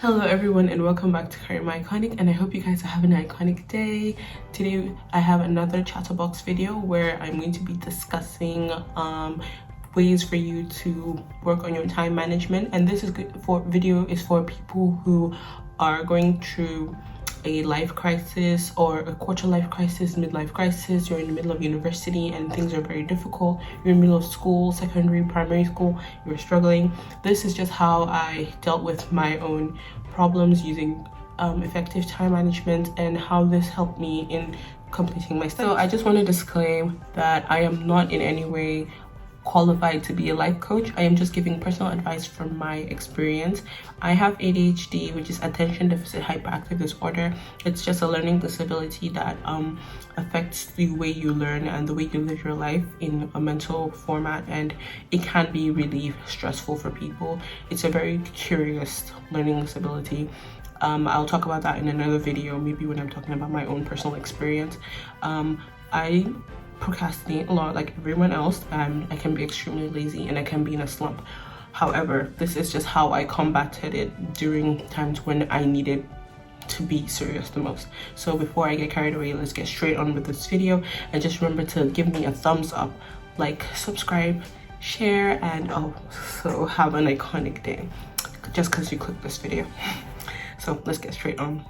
Hello everyone and welcome back to Kareemahiconic, and I hope you guys are having an iconic day. Today I have another chatterbox video where I'm going to be discussing ways for you to work on your time management, and this is good for people who are going through a life crisis or a quarter life crisis, midlife crisis. You're in the middle of university and things are very difficult. You're in the middle of school, secondary, primary school, you're struggling. This is just how I dealt with my own problems using effective time management and how this helped me in completing my studies. So I just want to disclaim that I am not in any way qualified to be a life coach. I am just giving personal advice from my experience. I have ADHD, which is attention deficit hyperactive disorder. It's just a learning disability that affects the way you learn and the way you live your life in a mental format, and it can be really stressful for people. It's a very curious learning disability. I'll talk about that in another video, maybe when I'm talking about my own personal experience. I procrastinate a lot like everyone else, and I can be extremely lazy and I can be in a slump. However, this is just how I combated it during times when I needed to be serious the most. So before I get carried away, let's get straight on with this video, and just remember to give me a thumbs up, like, subscribe, share, and also have an iconic day just because you clicked this video. So let's get straight on.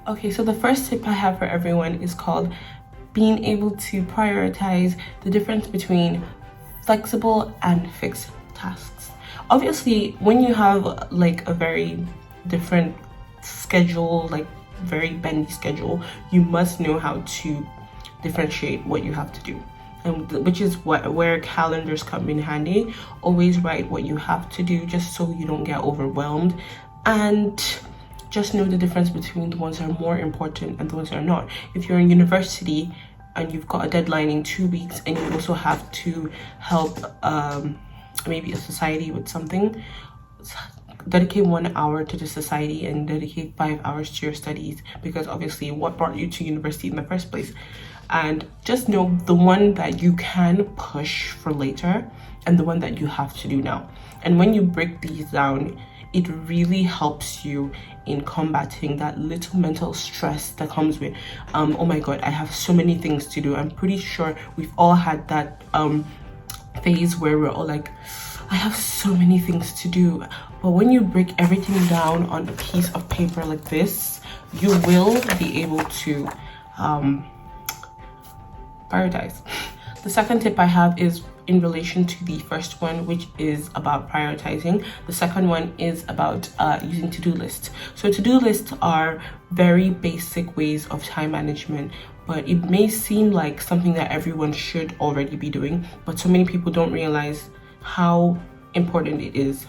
Okay, so the first tip I have for everyone is called being able to prioritize the difference between flexible and fixed tasks. Obviously, when you have like a very different schedule, like very bendy schedule, you must know how to differentiate what you have to do, and which is where calendars come in handy. Always write what you have to do just so you don't get overwhelmed, and just know the difference between the ones that are more important and the ones that are not. If you're in university and you've got a deadline in 2 weeks and you also have to help maybe a society with something, dedicate 1 hour to the society and dedicate 5 hours to your studies, because obviously what brought you to university in the first place. And just know the one that you can push for later and the one that you have to do now. And when you break these down, it really helps you in combating that little mental stress that comes with oh my god, I have so many things to do. I'm pretty sure we've all had that phase where we're all like, I have so many things to do. But when you break everything down on a piece of paper like this, you will be able to prioritize. The second tip I have is in relation to the first one, which is about prioritizing. The second one is about using to-do lists. So to-do lists are very basic ways of time management, but it may seem like something that everyone should already be doing, but so many people don't realize how important it is.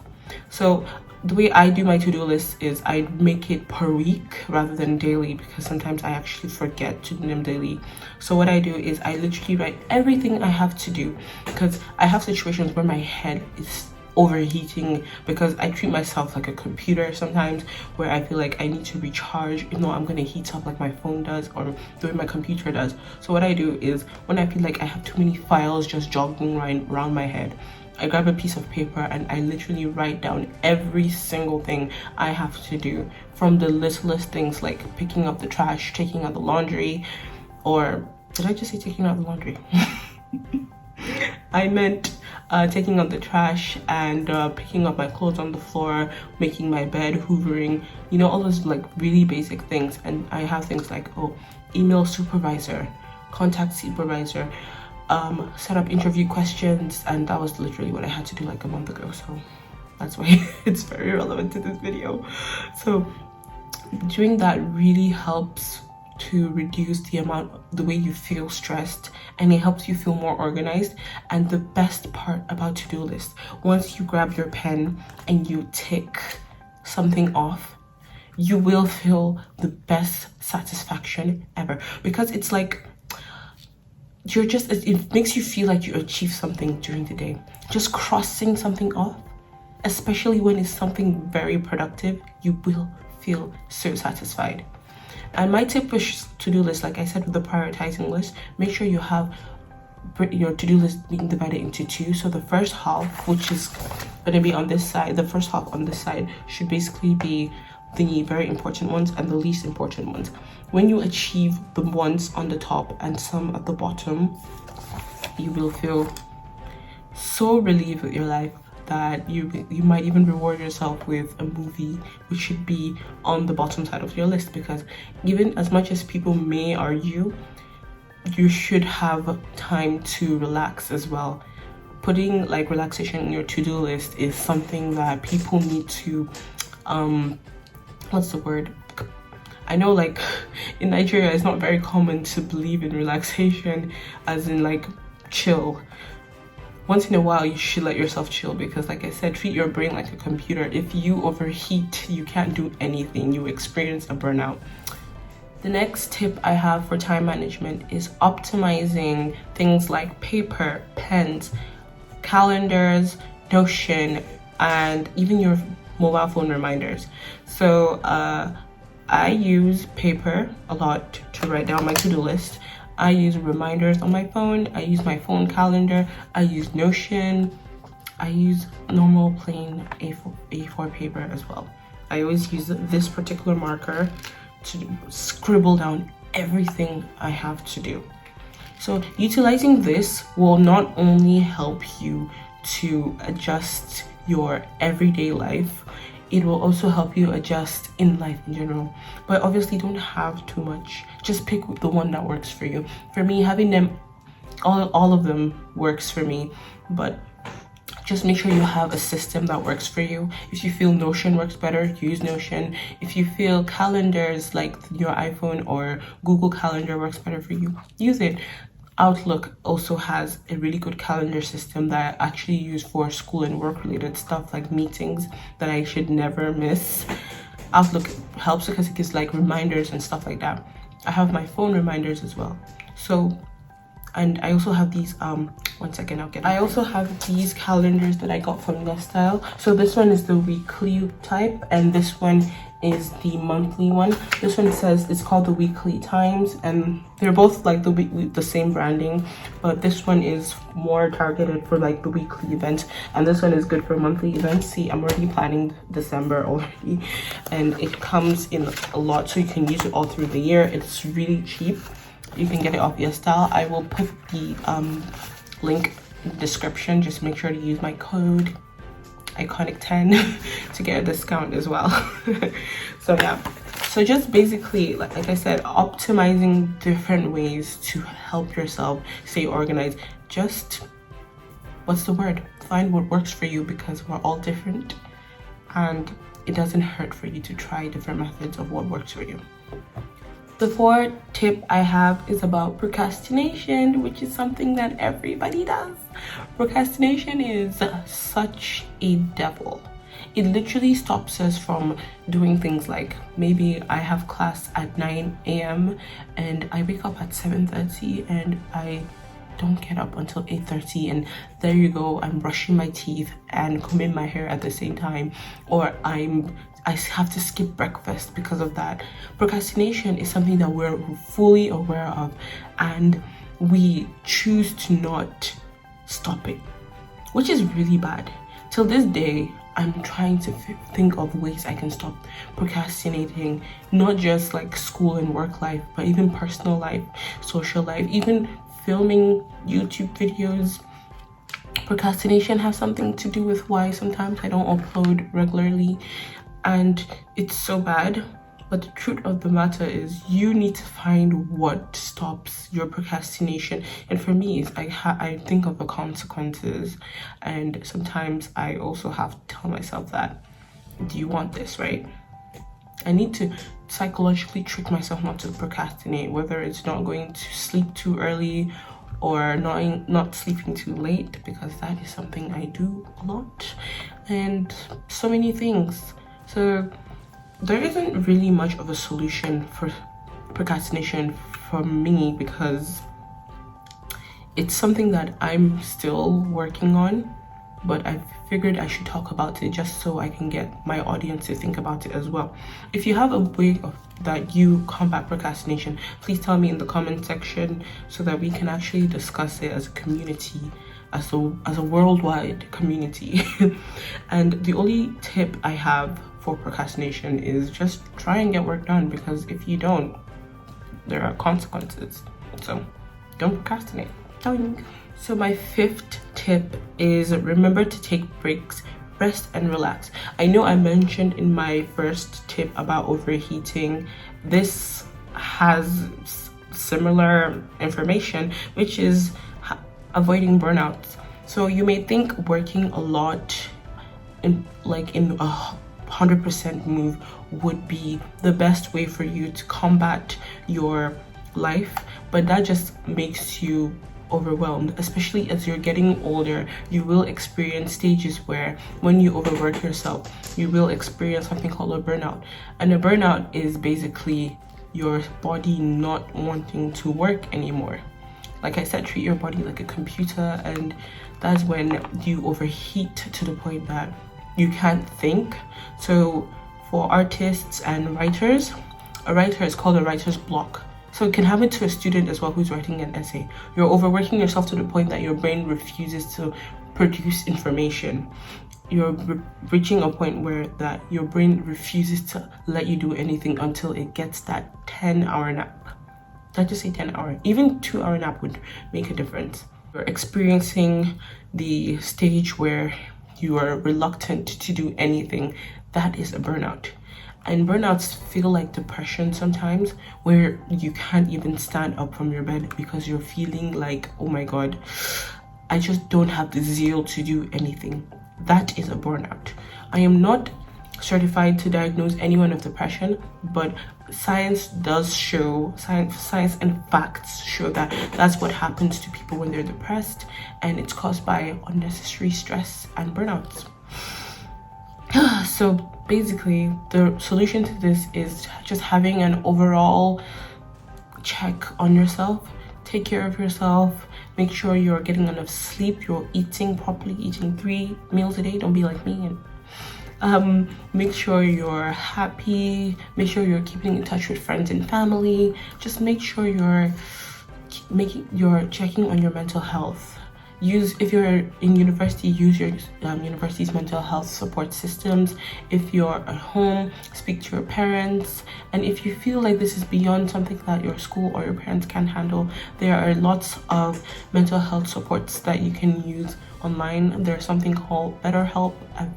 So the way I do my to-do list is I make it per week rather than daily, because sometimes I actually forget to do them daily. So what I do is I literally write everything I have to do, because I have situations where my head is overheating because I treat myself like a computer sometimes, where I feel like I need to recharge, you know, I'm gonna heat up like my phone does or the way my computer does. So what I do is when I feel like I have too many files just jogging around my head, I grab a piece of paper and I literally write down every single thing I have to do, from the littlest things like picking up the trash, taking out the laundry, or did I just say taking out the laundry? I meant taking out the trash and picking up my clothes on the floor, making my bed, hoovering, you know, all those like really basic things. And I have things like, email supervisor, contact supervisor, set up interview questions, and that was literally what I had to do like a month ago, so that's why it's very relevant to this video. So doing that really helps to reduce the way you feel stressed, and it helps you feel more organized. And the best part about to-do lists, once you grab your pen and you tick something off, you will feel the best satisfaction ever, because it's like it makes you feel like you achieved something during the day. Just crossing something off, especially when it's something very productive, you will feel so satisfied. And my tip with to-do list, like I said with the prioritizing list, make sure you have your to-do list being divided into two. So the first half, which is going to be on this side, the first half on this side should basically be the very important ones and the least important ones. When you achieve the ones on the top and some at the bottom, you will feel so relieved with your life that you might even reward yourself with a movie, which should be on the bottom side of your list, because even as much as people may argue, you should have time to relax as well. Putting like relaxation in your to-do list is something that people need to what's the word? I know like in Nigeria it's not very common to believe in relaxation as in like chill. Once in a while you should let yourself chill, because like I said, treat your brain like a computer. If you overheat, you can't do anything. You experience a burnout. The next tip I have for time management is optimizing things like paper, pens, calendars, Notion, and even your mobile phone reminders. So I use paper a lot to write down my to-do list. I use reminders on my phone. I use my phone calendar. I use Notion. I use normal plain A4 paper as well. I always use this particular marker to scribble down everything I have to do. So utilizing this will not only help you to adjust your everyday life, it will also help you adjust in life in general. But obviously don't have too much. Just pick the one that works for you. For me, having them, all of them works for me, but just make sure you have a system that works for you. If you feel Notion works better, use Notion. If you feel calendars like your iPhone or Google Calendar works better for you, use it. Outlook also has a really good calendar system that I actually use for school and work related stuff like meetings that I should never miss. Outlook helps because it gives like reminders and stuff like that. I have my phone reminders as well. So, and I also have these I also have these calendars that I got from Yesstyle. So this one is the weekly type and this one is the monthly one. This one says it's called the Weekly Times, and they're both like the same branding, but this one is more targeted for like the weekly events and this one is good for monthly events. See, I'm already planning December already, and it comes in a lot so you can use it all through the year. It's really cheap. You can get it off Yesstyle. I will put the link in the description. Just make sure to use my code Iconic10 to get a discount as well. So yeah, so just basically like I said, optimizing different ways to help yourself stay organized. Just, what's the word, find what works for you, because we're all different and it doesn't hurt for you to try different methods of what works for you. The fourth tip I have is about procrastination, which is something that everybody does. Procrastination is such a devil. It literally stops us from doing things like, maybe I have class at 9 a.m. and I wake up at 7:30 and I don't get up until 8:30, and there you go, I'm brushing my teeth and combing my hair at the same time, or I have to skip breakfast because of that. Procrastination is something that we're fully aware of and we choose to not stop it, which is really bad. Till this day, I'm trying to think of ways I can stop procrastinating, not just like school and work life, but even personal life, social life, even filming YouTube videos. Procrastination has something to do with why sometimes I don't upload regularly, and it's so bad. But the truth of the matter is you need to find what stops your procrastination. And for me, I think of the consequences, and sometimes I also have to tell myself that, do you want this, right? I need to psychologically trick myself not to procrastinate, whether it's not going to sleep too early or not sleeping too late, because that is something I do a lot, and so many things. So there isn't really much of a solution for procrastination for me, because it's something that I'm still working on, but I figured I should talk about it just so I can get my audience to think about it as well. If you have a way that you combat procrastination, please tell me in the comment section so that we can actually discuss it as a community, as a worldwide community. And the only tip I have for procrastination is just try and get work done, because if you don't, there are consequences. So don't procrastinate. So my 5th tip is remember to take breaks, rest and relax. I know I mentioned in my first tip about overheating. This has similar information, which is avoiding burnouts. So you may think working a lot in a 100% move would be the best way for you to combat your life, but that just makes you overwhelmed. Especially as you're getting older, you will experience stages where when you overwork yourself, you will experience something called a burnout. And a burnout is basically your body not wanting to work anymore. Like I said, treat your body like a computer, and that's when you overheat to the point that you can't think. So for artists and writers, a writer is called a writer's block. So it can happen to a student as well who's writing an essay. You're overworking yourself to the point that your brain refuses to produce information. You're reaching a point where that your brain refuses to let you do anything until it gets that 10-hour nap. Not just say 10-hour, even 2-hour nap would make a difference. You're experiencing the stage where you are reluctant to do anything. That is a burnout. And burnouts feel like depression sometimes, where you can't even stand up from your bed because you're feeling like, oh my god, I just don't have the zeal to do anything. That is a burnout. I am not certified to diagnose anyone with depression, but science does show, science and facts show that that's what happens to people when they're depressed, and it's caused by unnecessary stress and burnouts. So basically, the solution to this is just having an overall check on yourself. Take care of yourself. Make sure you're getting enough sleep. You're eating properly, eating 3 meals a day. Don't be like me. And make sure you're happy. Make sure you're keeping in touch with friends and family. Just make sure you're checking on your mental health. If you're in university, use your university's mental health support systems. If you're at home, speak to your parents. And if you feel like this is beyond something that your school or your parents can handle, there are lots of mental health supports that you can use online. There's something called BetterHelp. I've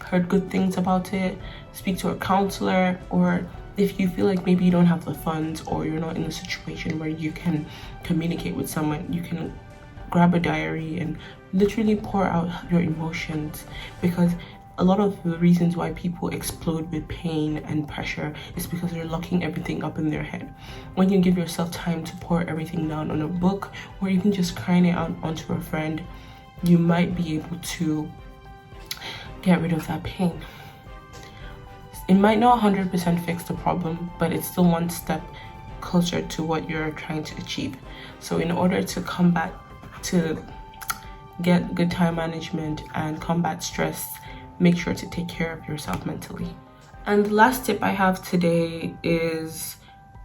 heard good things about it. Speak to a counselor, or if you feel like maybe you don't have the funds or you're not in a situation where you can communicate with someone, you can grab a diary and literally pour out your emotions, because a lot of the reasons why people explode with pain and pressure is because they're locking everything up in their head. When you give yourself time to pour everything down on a book, or even just crying it out onto a friend, you might be able to get rid of that pain. It might not 100% fix the problem, but it's still one step closer to what you're trying to achieve. So in order to get good time management and combat stress, make sure to take care of yourself mentally. And the last tip I have today is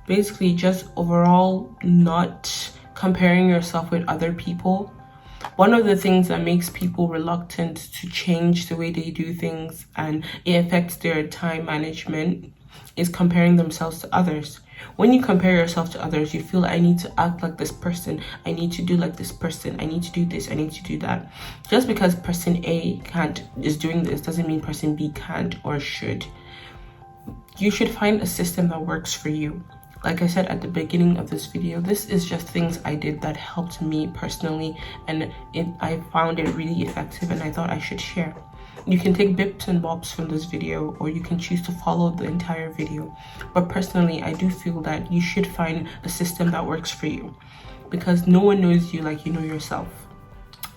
basically just overall not comparing yourself with other people. One of the things that makes people reluctant to change the way they do things, and it affects their time management, is comparing themselves to others. When you compare yourself to others, you feel, I need to act like this person, I need to do like this person, I need to do this, I need to do that. Just because person A is doing this doesn't mean person B can't or should. You should find a system that works for you. Like I said at the beginning of this video, this is just things I did that helped me personally, and I found it really effective, and I thought I should share. You can take bits and bobs from this video, or you can choose to follow the entire video. But personally, I do feel that you should find a system that works for you, because no one knows you like you know yourself.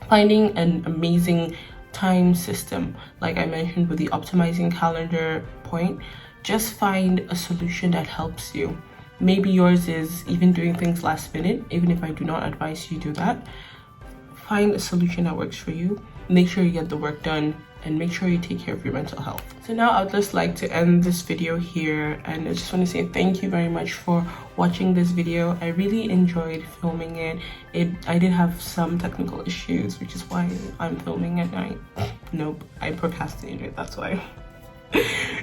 Finding an amazing time system, like I mentioned with the optimizing calendar point, just find a solution that helps you. Maybe yours is even doing things last minute, even if I do not advise you do that. Find a solution that works for you. Make sure you get the work done, and make sure you take care of your mental health. So now I'd just like to end this video here, and I just want to say thank you very much for watching this video. I really enjoyed filming it. I did have some technical issues, which is why I'm filming at night. Nope, I procrastinated, that's why.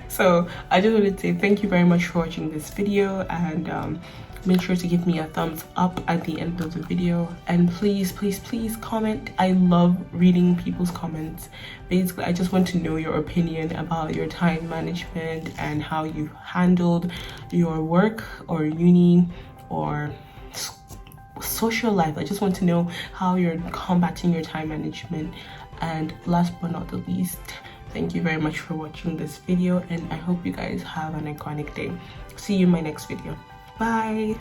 So I just wanted to say thank you very much for watching this video, and make sure to give me a thumbs up at the end of the video, and please comment. I love reading people's comments. Basically, I just want to know your opinion about your time management and how you handled your work or uni or social life. I just want to know how you're combating your time management. And last but not the least, thank you very much for watching this video, and I hope you guys have an iconic day. See you in my next video. Bye.